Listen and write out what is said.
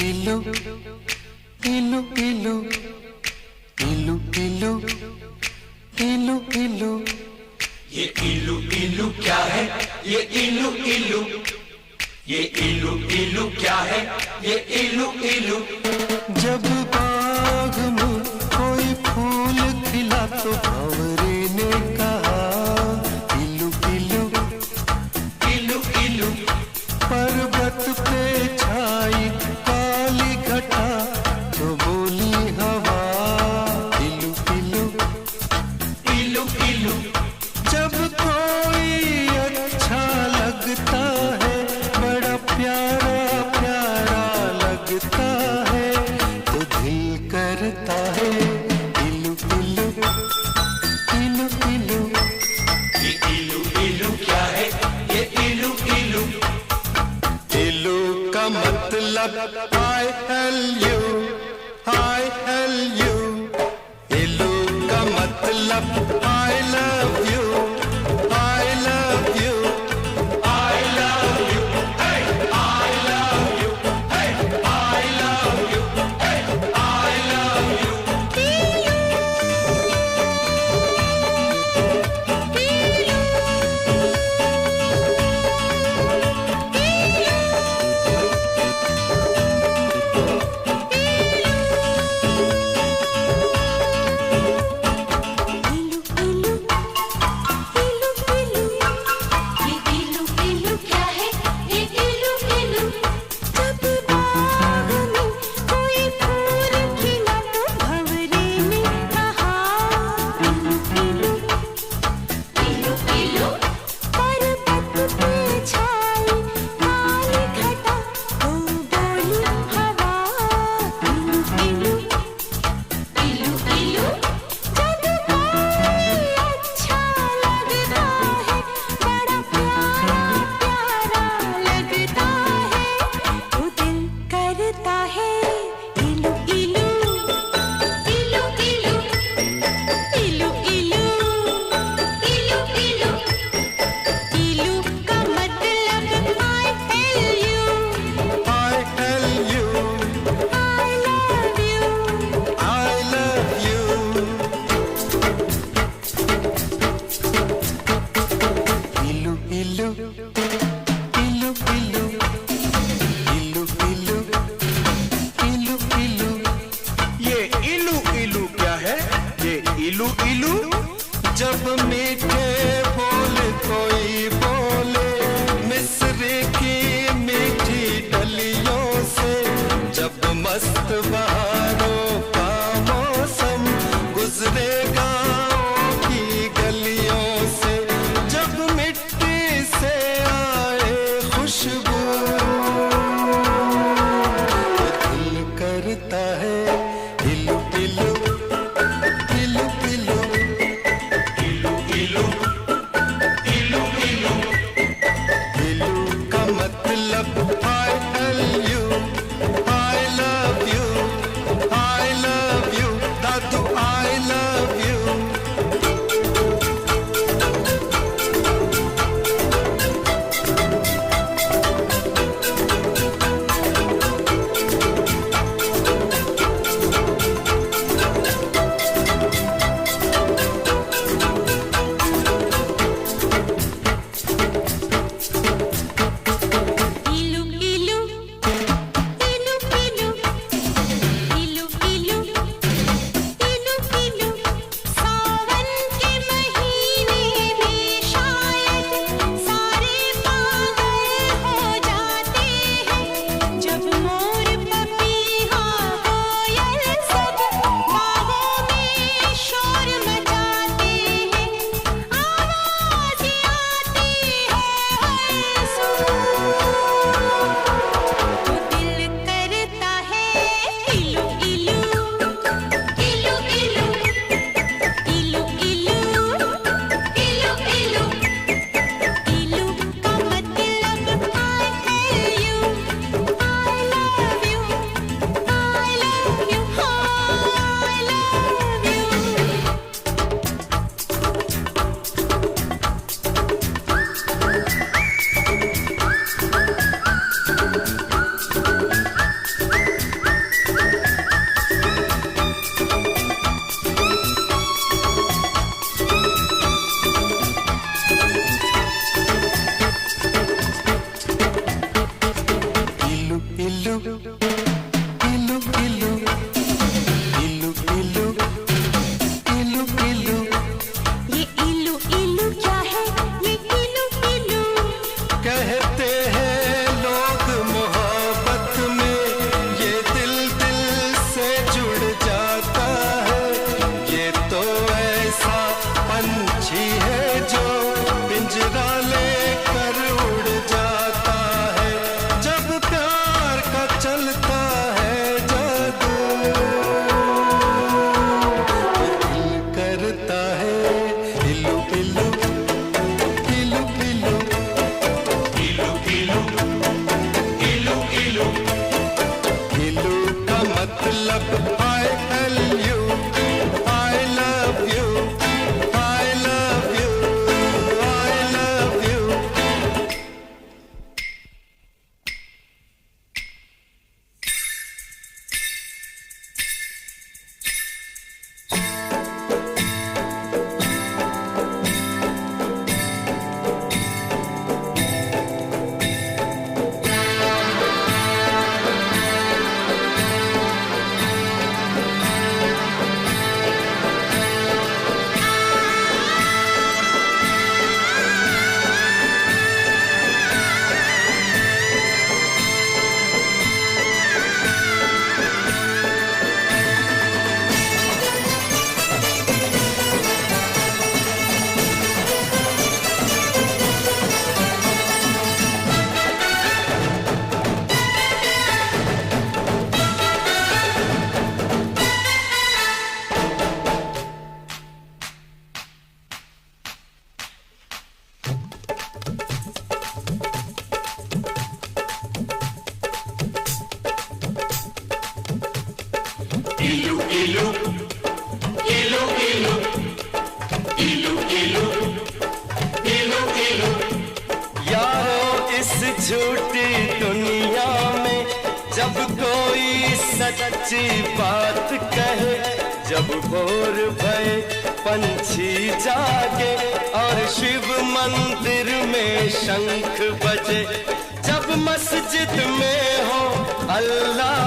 इलू इलू इलू इलू इलू इलू इलू। ये इलू इलू क्या है? ये इलू इलू, ये इलू इलू क्या है? ये इलू इलू। जब बाग में कोई फूल खिला तो भंवरे ने कहा इलू इलू इलू इलू। पर्वत पे छाई काली घटा तो बोली हवा इलू इलू इलू इलू। जब कोई अच्छा लगता है, बड़ा प्यारा प्यारा लगता है, तो दिल करता है इलू इलू इलू इलू। ये इलू इलू क्या है? ये इलू इलू। इलू का मतलब I L U, I L U। इलू का मतलब I love you, I love you, I love you, hey, I love you, hey, I love you, hey, I love you। इलू इलू। जब मीठे बोल कोई बोले, मिस्र की मीठी डलियों से, जब मस्त बहारों का मौसम गुजरे गाँव की गलियों से, जब मिट्टी से आए खुशबू, तो दिल करता है इलू इलू इलू इलू। इलू इलू इलू इलू इलू इलू। ये इलू इलू क्या है? ये इलू इलू कहते हैं लोग मोहब्बत में ये दिल दिल से जुड़ जाता है। ये तो ऐसा पंछी है जो पिंजरा लेकर उड़ जाता है। जब प्यार का चलता है जादू दिल करता है इलू इलू इलू इलू। इलू का मतलब I love you, I love you, I love you, I love you। Ilu, ilu, ilu, ilu, ilu, ilu, ilu, ilu। यारो इस झूठी दुनिया में जब कोई सच्ची बात कहे, जब भोर भये पंछी जागे और शिव मंदिर में शंख बजे, जब मस्जिद में हो अल्लाह